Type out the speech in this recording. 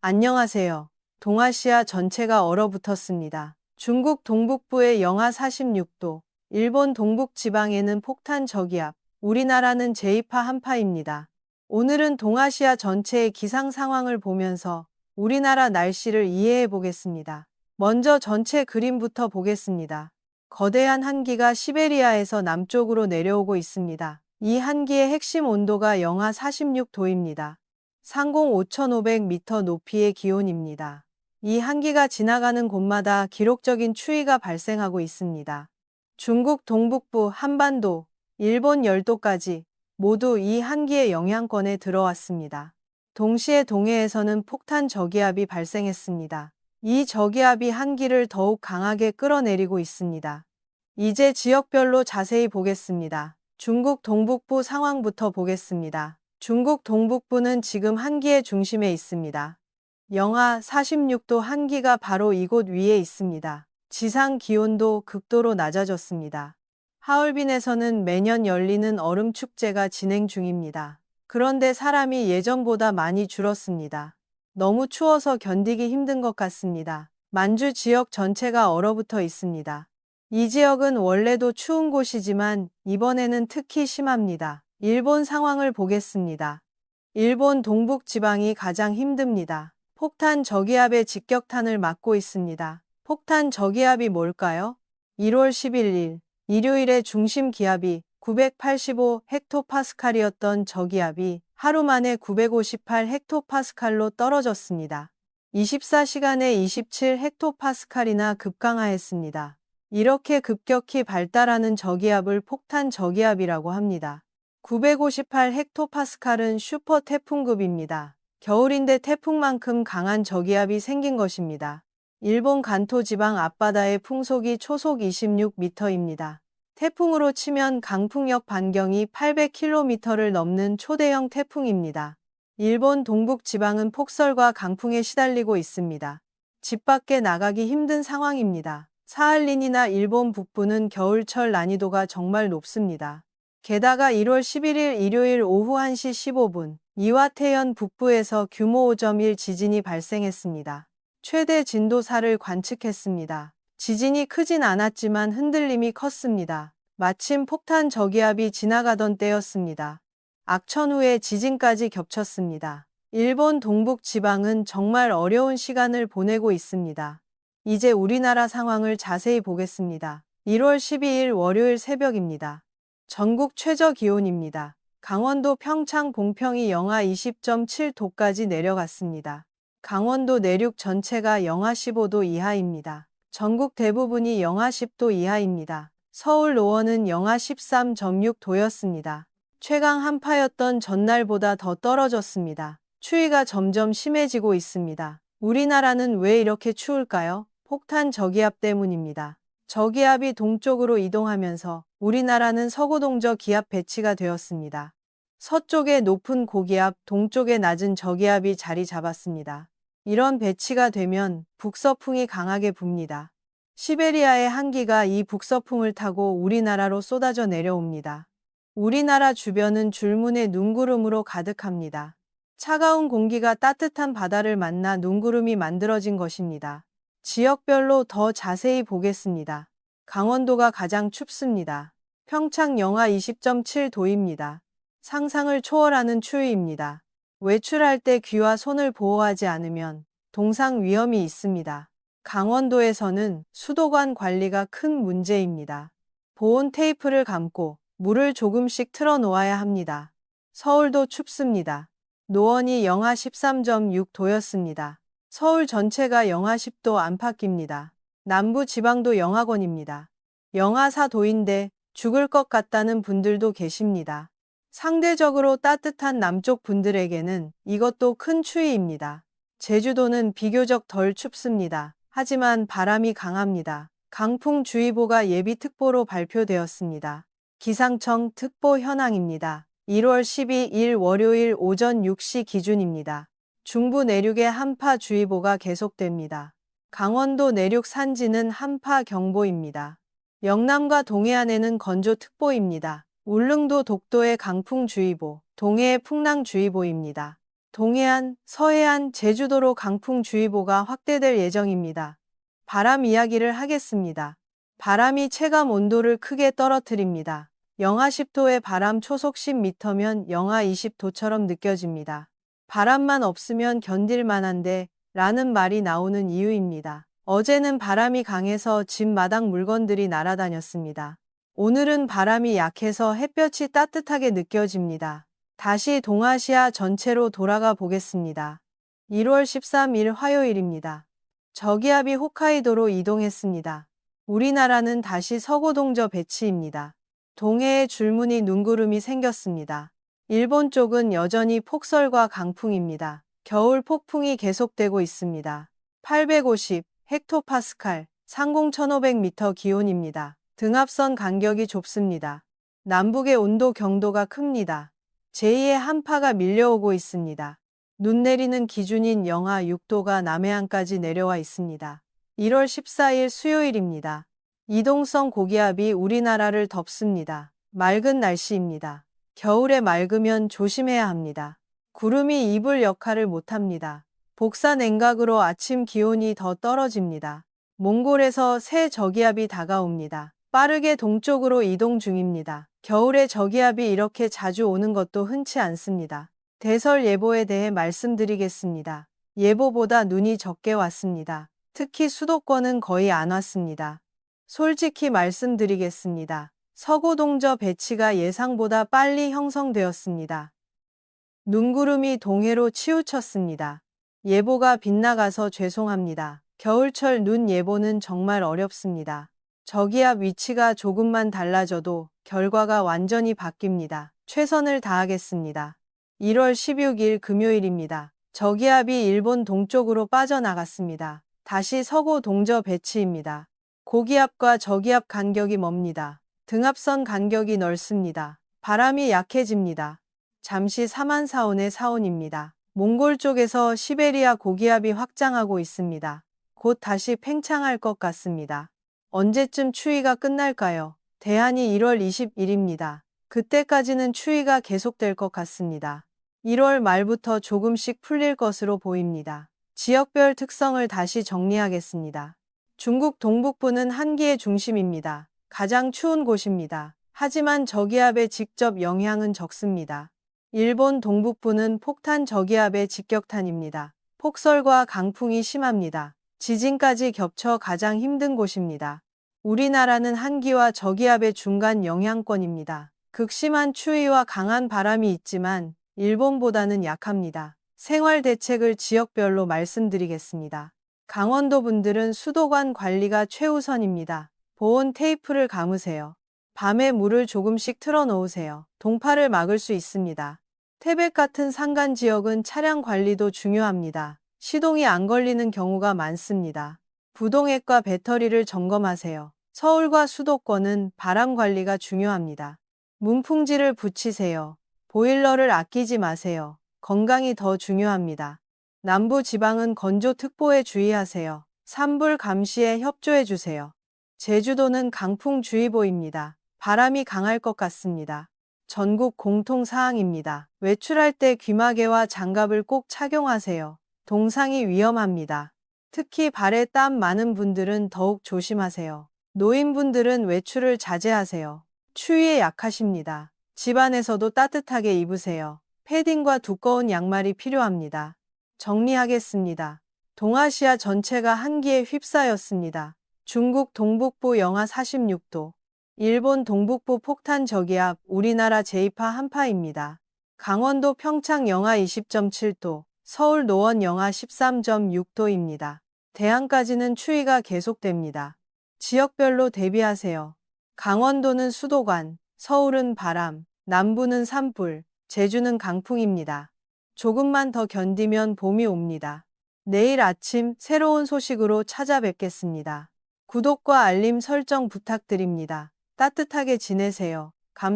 안녕하세요. 동아시아 전체가 얼어붙었습니다. 중국 동북부의 영하 46도, 일본 동북 지방에는 폭탄 저기압, 우리나라는 제2파 한파입니다. 오늘은 동아시아 전체의 기상 상황을 보면서 우리나라 날씨를 이해해 보겠습니다. 먼저 전체 그림부터 보겠습니다. 거대한 한기가 시베리아에서 남쪽으로 내려오고 있습니다. 이 한기의 핵심 온도가 영하 46도입니다. 상공 5,500m 높이의 기온입니다. 이 한기가 지나가는 곳마다 기록적인 추위가 발생하고 있습니다. 중국 동북부, 한반도, 일본 열도까지 모두 이 한기의 영향권에 들어왔습니다. 동시에 동해에서는 폭탄 저기압이 발생했습니다. 이 저기압이 한기를 더욱 강하게 끌어내리고 있습니다. 이제 지역별로 자세히 보겠습니다. 중국 동북부 상황부터 보겠습니다. 중국 동북부는 지금 한기의 중심에 있습니다. 영하 46도 한기가 바로 이곳 위에 있습니다. 지상 기온도 극도로 낮아졌습니다. 하얼빈에서는 매년 열리는 얼음 축제가 진행 중입니다. 그런데 사람이 예전보다 많이 줄었습니다. 너무 추워서 견디기 힘든 것 같습니다. 만주 지역 전체가 얼어붙어 있습니다. 이 지역은 원래도 추운 곳이지만 이번에는 특히 심합니다. 일본 상황을 보겠습니다. 일본 동북 지방이 가장 힘듭니다. 폭탄 저기압의 직격탄을 맞고 있습니다. 폭탄 저기압이 뭘까요? 1월 11일 일요일에 중심 기압이 985 헥토파스칼이었던 저기압이 하루 만에 958 헥토파스칼로 떨어졌습니다. 24시간에 27 헥토파스칼이나 급강하했습니다. 이렇게 급격히 발달하는 저기압을 폭탄 저기압이라고 합니다. 958 헥토파스칼은 슈퍼 태풍급입니다. 겨울인데 태풍만큼 강한 저기압이 생긴 것입니다. 일본 간토 지방 앞바다의 풍속이 초속 26m입니다. 태풍으로 치면 강풍력 반경이 800km를 넘는 초대형 태풍입니다. 일본 동북 지방은 폭설과 강풍에 시달리고 있습니다. 집 밖에 나가기 힘든 상황입니다. 사할린이나 일본 북부는 겨울철 난이도가 정말 높습니다. 게다가 1월 11일 일요일 오후 1시 15분 이와테현 북부에서 규모 5.1 지진이 발생했습니다. 최대 진도 4를 관측했습니다. 지진이 크진 않았지만 흔들림이 컸습니다. 마침 폭탄 저기압이 지나가던 때였습니다. 악천 후에 지진까지 겹쳤습니다. 일본 동북 지방은 정말 어려운 시간을 보내고 있습니다. 이제 우리나라 상황을 자세히 보겠습니다. 1월 12일 월요일 새벽입니다. 전국 최저 기온입니다. 강원도 평창 봉평이 영하 20.7도까지 내려갔습니다. 강원도 내륙 전체가 영하 15도 이하입니다. 전국 대부분이 영하 10도 이하입니다. 서울 노원은 영하 13.6도였습니다. 최강 한파였던 전날보다 더 떨어졌습니다. 추위가 점점 심해지고 있습니다. 우리나라는 왜 이렇게 추울까요? 폭탄 저기압 때문입니다. 저기압이 동쪽으로 이동하면서 우리나라는 서고동저 기압 배치가 되었습니다. 서쪽에 높은 고기압, 동쪽에 낮은 저기압이 자리 잡았습니다. 이런 배치가 되면 북서풍이 강하게 붑니다. 시베리아의 한기가 이 북서풍을 타고 우리나라로 쏟아져 내려옵니다. 우리나라 주변은 줄무늬 눈구름으로 가득합니다. 차가운 공기가 따뜻한 바다를 만나 눈구름이 만들어진 것입니다. 지역별로 더 자세히 보겠습니다. 강원도가 가장 춥습니다. 평창 영하 20.7도입니다. 상상을 초월하는 추위입니다. 외출할 때 귀와 손을 보호하지 않으면 동상 위험이 있습니다. 강원도에서는 수도관 관리가 큰 문제입니다. 보온 테이프를 감고 물을 조금씩 틀어 놓아야 합니다. 서울도 춥습니다. 노원이 영하 13.6도였습니다. 서울 전체가 영하 10도 안팎입니다. 남부 지방도 영하권입니다. 영하 4도인데 죽을 것 같다는 분들도 계십니다. 상대적으로 따뜻한 남쪽 분들에게는 이것도 큰 추위입니다. 제주도는 비교적 덜 춥습니다. 하지만 바람이 강합니다. 강풍주의보가 예비특보로 발표되었습니다. 기상청 특보 현황입니다. 1월 12일 월요일 오전 6시 기준입니다. 중부 내륙에 한파주의보가 계속됩니다. 강원도 내륙 산지는 한파경보입니다. 영남과 동해안에는 건조특보입니다. 울릉도 독도에 강풍주의보, 동해에 풍랑주의보입니다. 동해안, 서해안, 제주도로 강풍주의보가 확대될 예정입니다. 바람 이야기를 하겠습니다. 바람이 체감 온도를 크게 떨어뜨립니다. 영하 10도의 바람 초속 10m면 영하 20도처럼 느껴집니다. 바람만 없으면 견딜만한데 라는 말이 나오는 이유입니다. 어제는 바람이 강해서 집 마당 물건들이 날아다녔습니다. 오늘은 바람이 약해서 햇볕이 따뜻하게 느껴집니다. 다시 동아시아 전체로 돌아가 보겠습니다. 1월 13일 화요일입니다. 저기압이 홋카이도로 이동했습니다. 우리나라는 다시 서고동저 배치입니다. 동해에 줄무늬 눈구름이 생겼습니다. 일본 쪽은 여전히 폭설과 강풍입니다. 겨울 폭풍이 계속되고 있습니다. 850 헥토파스칼, 상공 1500m 기온입니다. 등압선 간격이 좁습니다. 남북의 온도 경도가 큽니다. 제2의 한파가 밀려오고 있습니다. 눈 내리는 기준인 영하 6도가 남해안까지 내려와 있습니다. 1월 14일 수요일입니다. 이동성 고기압이 우리나라를 덮습니다. 맑은 날씨입니다. 겨울에 맑으면 조심해야 합니다. 구름이 이불 역할을 못합니다. 복사 냉각으로 아침 기온이 더 떨어집니다. 몽골에서 새 저기압이 다가옵니다. 빠르게 동쪽으로 이동 중입니다. 겨울에 저기압이 이렇게 자주 오는 것도 흔치 않습니다. 대설 예보에 대해 말씀드리겠습니다. 예보보다 눈이 적게 왔습니다. 특히 수도권은 거의 안 왔습니다. 솔직히 말씀드리겠습니다. 서고동저 배치가 예상보다 빨리 형성되었습니다. 눈구름이 동해로 치우쳤습니다. 예보가 빗나가서 죄송합니다. 겨울철 눈 예보는 정말 어렵습니다. 저기압 위치가 조금만 달라져도 결과가 완전히 바뀝니다. 최선을 다하겠습니다. 1월 16일 금요일입니다. 저기압이 일본 동쪽으로 빠져나갔습니다. 다시 서고 동저 배치입니다. 고기압과 저기압 간격이 멉니다. 등압선 간격이 넓습니다. 바람이 약해집니다. 잠시 사만사온의 사온입니다. 몽골 쪽에서 시베리아 고기압이 확장하고 있습니다. 곧 다시 팽창할 것 같습니다. 언제쯤 추위가 끝날까요? 대한이 1월 20일입니다. 그때까지는 추위가 계속될 것 같습니다. 1월 말부터 조금씩 풀릴 것으로 보입니다. 지역별 특성을 다시 정리하겠습니다. 중국 동북부는 한기의 중심입니다. 가장 추운 곳입니다. 하지만 저기압의 직접 영향은 적습니다. 일본 동북부는 폭탄 저기압의 직격탄입니다. 폭설과 강풍이 심합니다. 지진까지 겹쳐 가장 힘든 곳입니다. 우리나라는 한기와 저기압의 중간 영향권입니다. 극심한 추위와 강한 바람이 있지만 일본보다는 약합니다. 생활 대책을 지역별로 말씀드리겠습니다. 강원도 분들은 수도관 관리가 최우선입니다. 보온 테이프를 감으세요. 밤에 물을 조금씩 틀어 놓으세요. 동파를 막을 수 있습니다. 태백 같은 산간 지역은 차량 관리도 중요합니다. 시동이 안 걸리는 경우가 많습니다. 부동액과 배터리를 점검하세요. 서울과 수도권은 바람 관리가 중요합니다. 문풍지를 붙이세요. 보일러를 아끼지 마세요. 건강이 더 중요합니다. 남부 지방은 건조특보에 주의하세요. 산불 감시에 협조해 주세요. 제주도는 강풍주의보입니다. 바람이 강할 것 같습니다. 전국 공통사항입니다. 외출할 때 귀마개와 장갑을 꼭 착용하세요. 동상이 위험합니다. 특히 발에 땀 많은 분들은 더욱 조심하세요. 노인분들은 외출을 자제하세요. 추위에 약하십니다. 집안에서도 따뜻하게 입으세요. 패딩과 두꺼운 양말이 필요합니다. 정리하겠습니다. 동아시아 전체가 한기에 휩싸였습니다. 중국 동북부 영하 46도, 일본 동북부 폭탄 저기압, 우리나라 제2파 한파입니다. 강원도 평창 영하 20.7도, 서울 노원 영하 13.6도입니다. 대안까지는 추위가 계속됩니다. 지역별로 대비하세요. 강원도는 수도관, 서울은 바람, 남부는 산불, 제주는 강풍입니다. 조금만 더 견디면 봄이 옵니다. 내일 아침 새로운 소식으로 찾아뵙겠습니다. 구독과 알림 설정 부탁드립니다. 따뜻하게 지내세요.